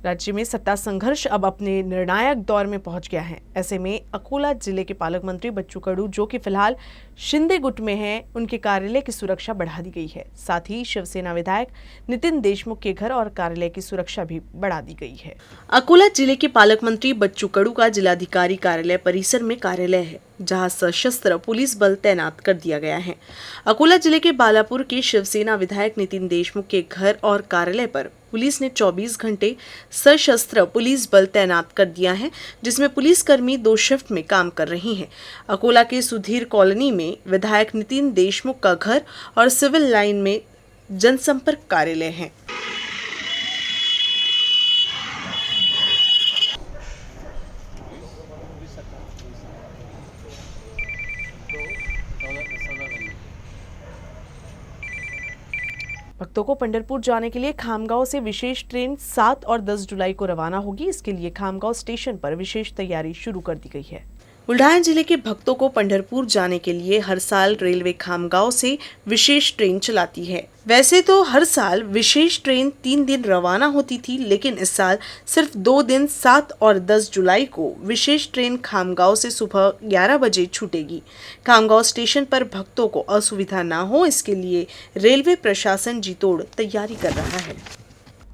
राज्य में सत्ता संघर्ष अब अपने निर्णायक दौर में पहुंच गया है। ऐसे में अकोला जिले के पालक मंत्री बच्चू कडू, जो कि फिलहाल शिंदे गुट में हैं, उनके कार्यालय की सुरक्षा बढ़ा दी गई है। साथ ही शिवसेना विधायक नितिन देशमुख के घर और कार्यालय की सुरक्षा भी बढ़ा दी गई है। अकोला जिले के पालक मंत्री बच्चू कडू का जिलाधिकारी कार्यालय परिसर में कार्यालय है, जहां सशस्त्र पुलिस बल तैनात कर दिया गया है। अकोला जिले के बालापुर के शिवसेना विधायक नितिन देशमुख के घर और कार्यालय पर पुलिस ने 24 घंटे सशस्त्र पुलिस बल तैनात कर दिया है, जिसमें पुलिसकर्मी 2 शिफ्ट में काम कर रहे हैं। अकोला के सुधीर कॉलोनी में विधायक नितिन देशमुख का घर और सिविल लाइन में जनसंपर्क कार्यालय है। भक्तों को पंढरपुर जाने के लिए खामगांव से विशेष ट्रेन 7 और 10 जुलाई को रवाना होगी। इसके लिए खामगांव स्टेशन पर विशेष तैयारी शुरू कर दी गई है। बुल्ढाना जिले के भक्तों को पंढरपुर जाने के लिए हर साल रेलवे खामगांव से विशेष ट्रेन चलाती है। वैसे तो हर साल विशेष ट्रेन 3 दिन रवाना होती थी, लेकिन इस साल सिर्फ 2 दिन 7 और 10 जुलाई को विशेष ट्रेन खामगांव से सुबह 11 बजे छूटेगी। खामगांव स्टेशन पर भक्तों को असुविधा न हो, इसके लिए रेलवे प्रशासन जी तोड़ तैयारी कर रहा है।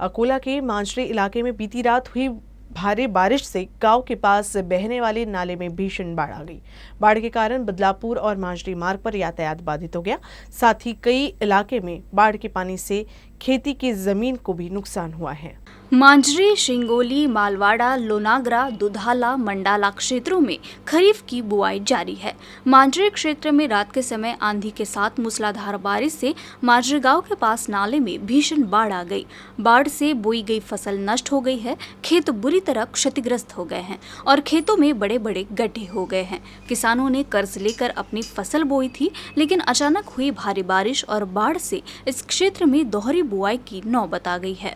अकोला के मांजरे इलाके में बीती रात हुई भारी बारिश से गांव के पास बहने वाले नाले में भीषण बाढ़ आ गई। बाढ़ के कारण बदलापुर और मांजरी मार्ग पर यातायात बाधित हो गया। साथ ही कई इलाके में बाढ़ के पानी से खेती की जमीन को भी नुकसान हुआ है। मांजरी, शिंगोली, मालवाड़ा, लोनागरा, दुधाला, मंडाला क्षेत्रों में खरीफ की बुआई जारी है। मांजरी क्षेत्र में रात के समय आंधी के साथ मूसलाधार बारिश से मांजरी गांव के पास नाले में भीषण बाढ़ आ गई। बाढ़ से बोई गई फसल नष्ट हो गई है। खेत बुरी तरह क्षतिग्रस्त हो गए हैं और खेतों में बड़े बड़े गड्ढे हो गए हैं। किसानों ने कर्ज लेकर अपनी फसल बोई थी, लेकिन अचानक हुई भारी बारिश और बाढ़ से इस क्षेत्र में दोहरी बुआई की नौबत आ गई है।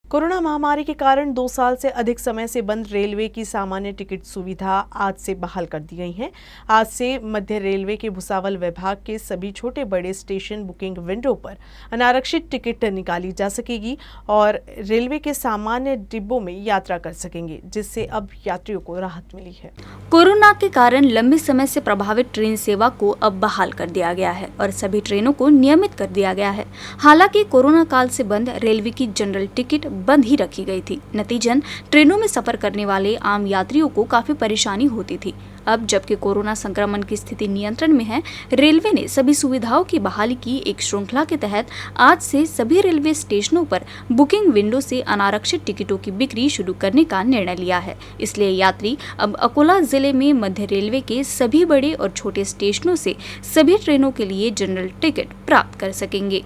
कोरोना महामारी के कारण 2 साल से अधिक समय से बंद रेलवे की सामान्य टिकट सुविधा आज से बहाल कर दी गई है। आज से मध्य रेलवे के भुसावल विभाग के सभी छोटे बड़े स्टेशन बुकिंग विंडो पर अनारक्षित टिकट निकाली जा सकेगी और रेलवे के सामान्य डिब्बों में यात्रा कर सकेंगे, जिससे अब यात्रियों को राहत मिली है। कोरोना के कारण लंबे समय से प्रभावित ट्रेन सेवा को अब बहाल कर दिया गया है और सभी ट्रेनों को नियमित कर दिया गया है। हालांकि कोरोना काल से बंद रेलवे की जनरल टिकट बंद ही रखी गई थी। नतीजन ट्रेनों में सफर करने वाले आम यात्रियों को काफी परेशानी होती थी। अब जबकि कोरोना संक्रमण की स्थिति नियंत्रण में है, रेलवे ने सभी सुविधाओं की बहाली की एक श्रृंखला के तहत आज से सभी रेलवे स्टेशनों पर बुकिंग विंडो से अनारक्षित टिकटों की बिक्री शुरू करने का निर्णय लिया है। इसलिए यात्री अब अकोला जिले में मध्य रेलवे के सभी बड़े और छोटे स्टेशनों से सभी ट्रेनों के लिए जनरल टिकट प्राप्त कर सकेंगे।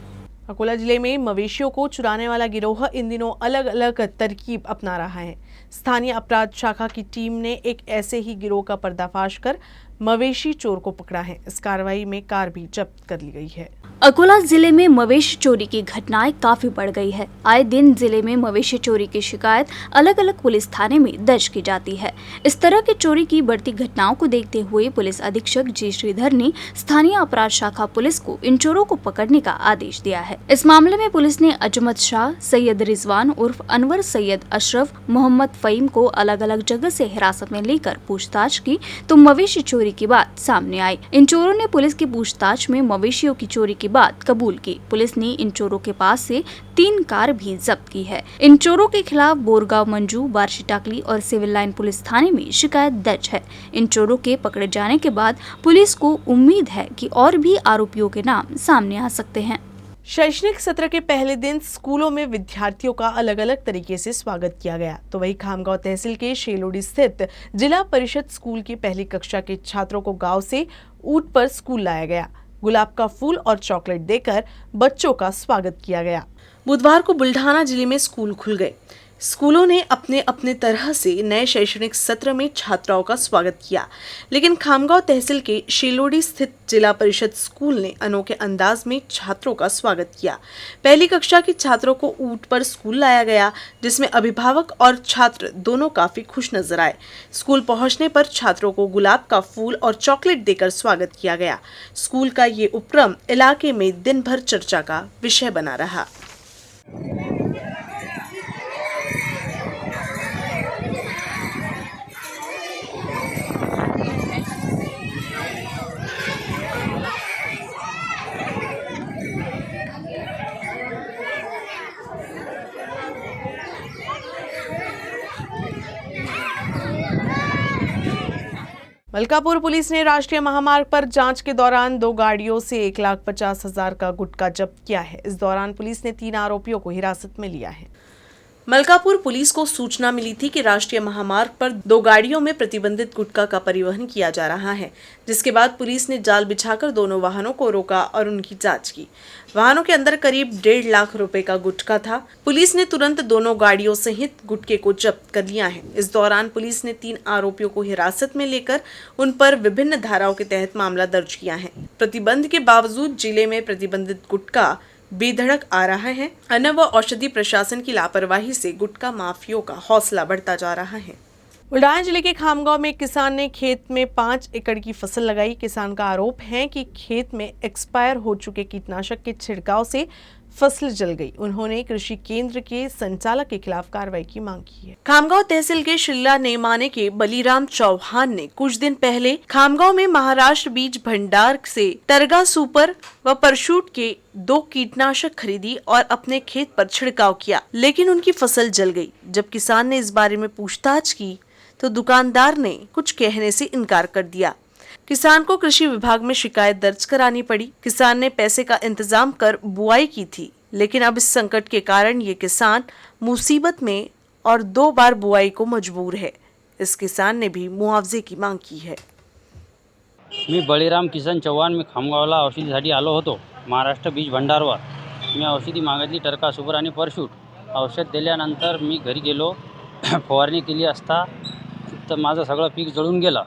अकोला जिले में मवेशियों को चुराने वाला गिरोह इन दिनों अलग अलग तरकीब अपना रहा है। स्थानीय अपराध शाखा की टीम ने एक ऐसे ही गिरोह का पर्दाफाश कर मवेशी चोर को पकड़ा है। इस कार्रवाई में कार भी जब्त कर ली गई है। अकोला जिले में मवेशी चोरी की घटनाएं काफी बढ़ गई है। आए दिन जिले में मवेशी चोरी की शिकायत अलग अलग पुलिस थाने में दर्ज की जाती है। इस तरह की चोरी की बढ़ती घटनाओं को देखते हुए पुलिस अधीक्षक जी श्रीधर ने स्थानीय अपराध शाखा पुलिस को इन चोरों को पकड़ने का आदेश दिया है। इस मामले में पुलिस ने अजमत शाह, सैयद रिजवान उर्फ अनवर, सैयद अशरफ, मोहम्मद फहीम को अलग अलग जगह से हिरासत में लेकर पूछताछ की तो मवेशी चोरी की बात सामने आई। इन चोरों ने पुलिस की पूछताछ में मवेशियों की चोरी की बात कबूल की। पुलिस ने इन चोरों के पास से 3 कार भी जब्त की है। इन चोरों के खिलाफ बोरगांव मंजू, बार्शी टाकली और सिविल लाइन पुलिस थाने में शिकायत दर्ज है। इन चोरों के पकड़े जाने के बाद पुलिस को उम्मीद है कि और भी आरोपियों के नाम सामने आ सकते हैं। शैक्षणिक सत्र के पहले दिन स्कूलों में विद्यार्थियों का अलग अलग तरीके से स्वागत किया गया। तो वही खामगांव तहसील के शेलोड़ी स्थित जिला परिषद स्कूल की पहली कक्षा के छात्रों को गांव से ऊंट पर स्कूल लाया गया। गुलाब का फूल और चॉकलेट देकर बच्चों का स्वागत किया गया। बुधवार को बुल्ढाना जिले में स्कूल खुल गए। स्कूलों ने अपने अपने तरह से नए शैक्षणिक सत्र में छात्राओं का स्वागत किया, लेकिन खामगांव तहसील के शेलोड़ी स्थित जिला परिषद स्कूल ने अनोखे अंदाज में छात्रों का स्वागत किया। पहली कक्षा के छात्रों को ऊंट पर स्कूल लाया गया, जिसमें अभिभावक और छात्र दोनों काफी खुश नजर आए। स्कूल पहुंचने पर छात्रों को गुलाब का फूल और चॉकलेट देकर स्वागत किया गया। स्कूल का ये उपक्रम इलाके में दिन भर चर्चा का विषय बना रहा। मलकापुर पुलिस ने राष्ट्रीय महामार्ग पर जांच के दौरान 2 गाड़ियों से 1,50,000 का गुटखा जब्त किया है। इस दौरान पुलिस ने 3 आरोपियों को हिरासत में लिया है। मलकापुर पुलिस को सूचना मिली थी कि राष्ट्रीय महामार्ग पर 2 गाड़ियों में प्रतिबंधित गुटखा का परिवहन किया जा रहा है, जिसके बाद पुलिस ने जाल बिछाकर दोनों वाहनों को रोका और उनकी जांच की। वाहनों के अंदर करीब 1.5 लाख रुपए का गुटखा था। पुलिस ने तुरंत दोनों गाड़ियों सहित गुटखे को जब्त कर लिया है। इस दौरान पुलिस ने 3 आरोपियों को हिरासत में लेकर उन पर विभिन्न धाराओं के तहत मामला दर्ज किया है। प्रतिबंध के बावजूद जिले में प्रतिबंधित गुटखा बेधड़क आ रहा है। अन्न व औषधि प्रशासन की लापरवाही से गुटखा माफियों का हौसला बढ़ता जा रहा है। बुल्ढाना जिले के खामगांव में एक किसान ने खेत में 5 एकड़ की फसल लगाई। किसान का आरोप है कि खेत में एक्सपायर हो चुके कीटनाशक के छिड़काव से फसल जल गई। उन्होंने कृषि केंद्र के संचालक के खिलाफ कार्रवाई की मांग की है। खामगांव तहसील के शिल्ला नेमाने के बलीराम चौहान ने कुछ दिन पहले खामगांव में महाराष्ट्र बीज भंडार से तरगा सुपर व परशुट के 2 कीटनाशक खरीदी और अपने खेत पर छिड़काव किया, लेकिन उनकी फसल जल गई। जब किसान ने इस बारे में पूछताछ की तो दुकानदार ने कुछ कहने से इनकार कर दिया। किसान को कृषि विभाग में शिकायत दर्ज करानी पड़ी। किसान ने पैसे का इंतजाम कर बुआई की थी, लेकिन अब इस संकट के कारण ये किसान मुसीबत में और 2 बार बुआई को मजबूर है। इस किसान ने भी मुआवजे की मांग की है। मी बळीराम किसन चव्हाण, मी खामगावला औषधीसाठी आलो होतो महाराष्ट्र बीज भंडारवर. मी औषधी मागितली टर्का सुपर आणि परशूट. औषध दिल्यानंतर मी घरी गेलो, फवारणी केली असता तर माझं सगळं पीक जळून गेलं.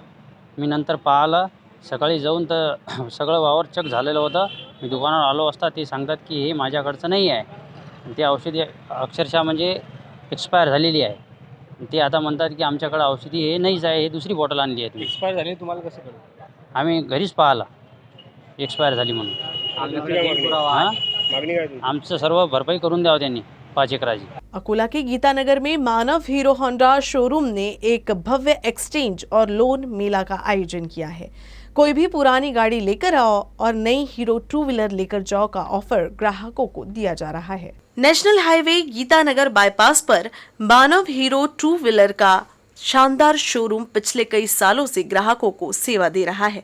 मी नंतर पाहिलं, सकाळी जाऊन तर सगळं वावर चक झालेलं होतं. मी दुकानावर आलो असता ते सांगतात की हे माझ्याकडचं नाही आहे, ते औषधी अक्षरशः म्हणजे एक्सपायर झालेली आहे. ते आता म्हणतात की आमच्याकडे औषधी हे नाहीच आहे, हे दुसरी बॉटल आणली आहे तुम्ही. एक्सपायर झाले तुम्हाला कसं कळलं? आम्ही घरीच पाहिला एक्सपायर झाली म्हणून. हां, मागणी काय तुमची? आमचं सर्व भरपाई करून द्यावं त्यांनी 5 एकराची. अकोला के गीतानगर में मानव हीरो होंडा शोरूम ने एक भव्य एक्सचेंज और लोन मेला का आयोजन किया है। कोई भी पुरानी गाड़ी लेकर आओ और नई हीरो 2 व्हीलर लेकर जाओ का ऑफर ग्राहकों को दिया जा रहा है। नेशनल हाईवे गीतानगर बाईपास पर मानव हीरो 2 व्हीलर का शानदार शोरूम पिछले कई सालों से ग्राहकों को सेवा दे रहा है।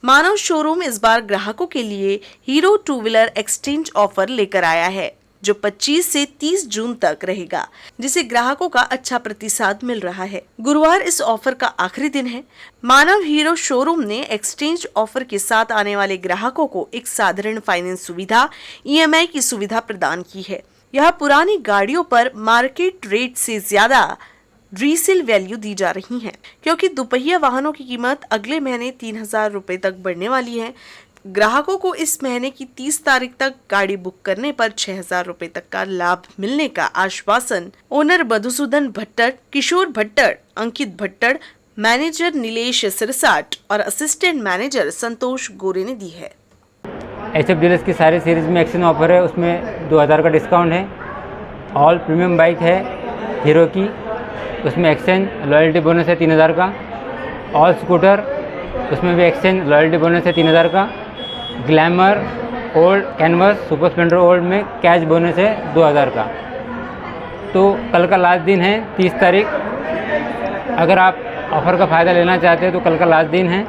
मानव शोरूम इस बार ग्राहकों के लिए हीरो 2 व्हीलर एक्सचेंज ऑफर लेकर आया है, जो 25 से 30 जून तक रहेगा, जिसे ग्राहकों का अच्छा प्रतिसाद मिल रहा है। गुरुवार इस ऑफर का आखिरी दिन है। मानव हीरो शोरूम ने एक्सचेंज ऑफर के साथ आने वाले ग्राहकों को एक साधारण फाइनेंस सुविधा, EMI की सुविधा प्रदान की है। यह पुरानी गाड़ियों पर मार्केट रेट से ज्यादा रीसेल वैल्यू दी जा रही है, क्योंकि दुपहिया वाहनों की कीमत अगले महीने 3,000 रुपए तक बढ़ने वाली है। ग्राहकों को इस महीने की 30 तारीख तक गाड़ी बुक करने पर 6,000 रुपए तक का लाभ मिलने का आश्वासन ओनर मधुसूदन भट्टर, किशोर भट्टर, अंकित भट्टर, मैनेजर नीलेश सिरसाट और असिस्टेंट मैनेजर संतोष गोरे ने दी है। HF डीलर्स की सारी सीरीज में एक्सचेंज ऑफर है, उसमें 2,000 का डिस्काउंट है। ऑल प्रीमियम बाइक है हीरो की, उसमें एक्सचेंज लॉयल्टी बोनस है 3,000 का। ऑल स्कूटर, उसमें भी एक्सचेंज लॉयल्टी बोनस है 3,000 का। Glamour old canvas super Splendor old में कैश बोनस है 2,000 का। तो कल का लास्ट दिन है 30 तारीख। अगर आप ऑफ़र का फ़ायदा लेना चाहते हैं तो कल का लास्ट दिन है।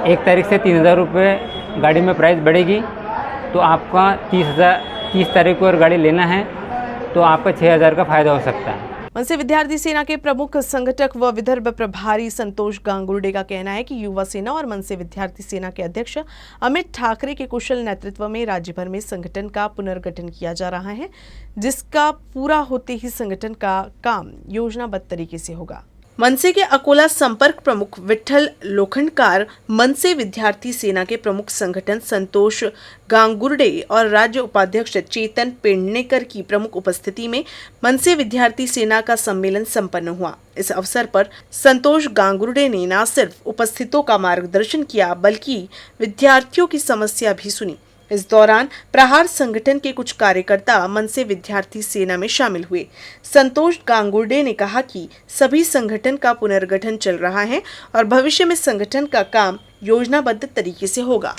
1 तारीख से 3,000 रुपये गाड़ी में प्राइस बढ़ेगी, तो आपका 30 तारीख को अगर गाड़ी लेना है तो आपका 6,000 का फ़ायदा हो सकता है। मनसे विद्यार्थी सेना के प्रमुख संगठक व विदर्भ प्रभारी संतोष गांगुर्डे का कहना है कि युवा सेना और मनसे विद्यार्थी सेना के अध्यक्ष अमित ठाकरे के कुशल नेतृत्व में राज्य भर में संगठन का पुनर्गठन किया जा रहा है, जिसका पूरा होते ही संगठन का काम योजनाबद्ध तरीके से होगा। मनसे के अकोला संपर्क प्रमुख विठल लोखंडकार, मनसे विद्यार्थी सेना के प्रमुख संगठन संतोष गांगुर्डे और राज्य उपाध्यक्ष चेतन पेडनेकर की प्रमुख उपस्थिति में मनसे विद्यार्थी सेना का सम्मेलन संपन्न हुआ। इस अवसर पर संतोष गांगुर्डे ने न सिर्फ उपस्थितों का मार्गदर्शन किया, बल्कि विद्यार्थियों की समस्या भी सुनी। इस दौरान प्रहार संगठन के कुछ कार्यकर्ता मनसे विद्यार्थी सेना में शामिल हुए। संतोष गांगुर्डे ने कहा कि सभी संगठन का पुनर्गठन चल रहा है और भविष्य में संगठन का काम योजनाबद्ध तरीके से होगा।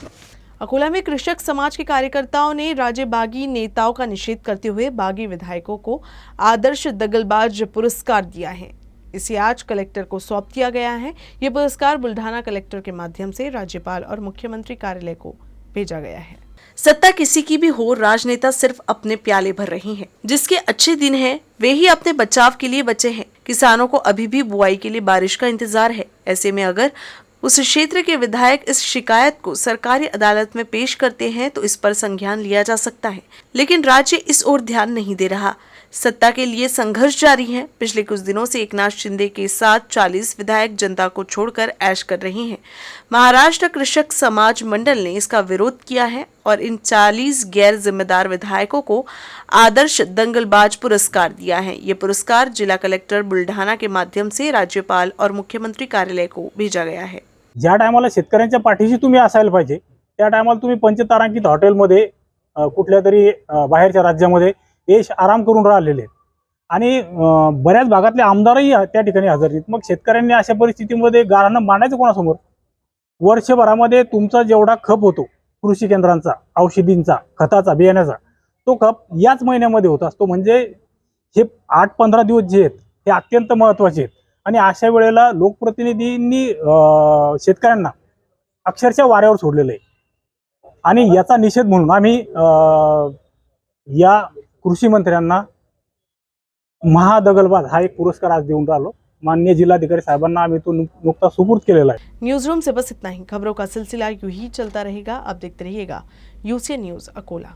अकोला में कृषक समाज के कार्यकर्ताओं ने राज्य बागी नेताओं का निषेध करते हुए बागी विधायकों को आदर्श दगलबाज पुरस्कार दिया है। इसे आज कलेक्टर को सौंप दिया गया है। ये पुरस्कार बुल्ढाना कलेक्टर के माध्यम से राज्यपाल और मुख्यमंत्री कार्यालय को भेजा गया है। सत्ता किसी की भी हो, राजनेता सिर्फ अपने प्याले भर रही हैं। जिसके अच्छे दिन हैं, वे ही अपने बचाव के लिए बचे हैं। किसानों को अभी भी बुआई के लिए बारिश का इंतजार है। ऐसे में अगर उस क्षेत्र के विधायक इस शिकायत को सरकारी अदालत में पेश करते हैं तो इस पर संज्ञान लिया जा सकता है, लेकिन राज्य इस ओर ध्यान नहीं दे रहा। सत्ता के लिए संघर्ष जारी है। पिछले कुछ दिनों से एकनाथ शिंदे के साथ 40 विधायक जनता को छोड़कर ऐश कर रहे हैं। महाराष्ट्र कृषक समाज मंडल ने इसका विरोध किया है और इन 40 गैर जिम्मेदार विधायकों को आदर्श दंगलबाज पुरस्कार दिया है। ये पुरस्कार जिला कलेक्टर बुल्ढाणा के माध्यम से राज्यपाल और मुख्यमंत्री कार्यालय को भेजा गया है। ज्या टायमाला शेतकऱ्यांच्या पाठीशी तुम्ही असायला पाहिजे त्या टायमाला तुम्ही पंचतारांकित हॉटेलमध्ये कुठल्या तरी बाहेरच्या राज्यामध्ये यश आराम करून राहिलेले आणि बऱ्याच भागातले आमदारही त्या ठिकाणी हजर आहेत। मग शेतकऱ्यांनी अशा परिस्थितीमध्ये गारांना मांडायचं कोणासमोर? वर्षभरामध्ये तुमचा जेवढा खप होतो कृषी केंद्रांचा, औषधींचा, खताचा, बियाण्याचा, तो खप याच महिन्यामध्ये होत असतो। म्हणजे हे 8-15 दिवस जे आहेत हे अत्यंत महत्त्वाचे आहेत आणि अशा वेळेला लोकप्रतिनिधींनी शेतकऱ्यांना अक्षरशः वाऱ्यावर सोडलेलं आहे आणि याचा निषेध म्हणून आम्ही या कृषी मंत्र्यांना महादगलबाज हा एक पुरस्कार आज देऊन राहिलो। माननीय जिल्हाधिकारी साहेबांना आम्ही तो नुकता सुपूर्द केलेला है। न्यूज रूम से बस इतना ही। खबरों का सिलसिला यूं ही चलता रहेगा। अब देखते रहिएगा यूसी न्यूज अकोला।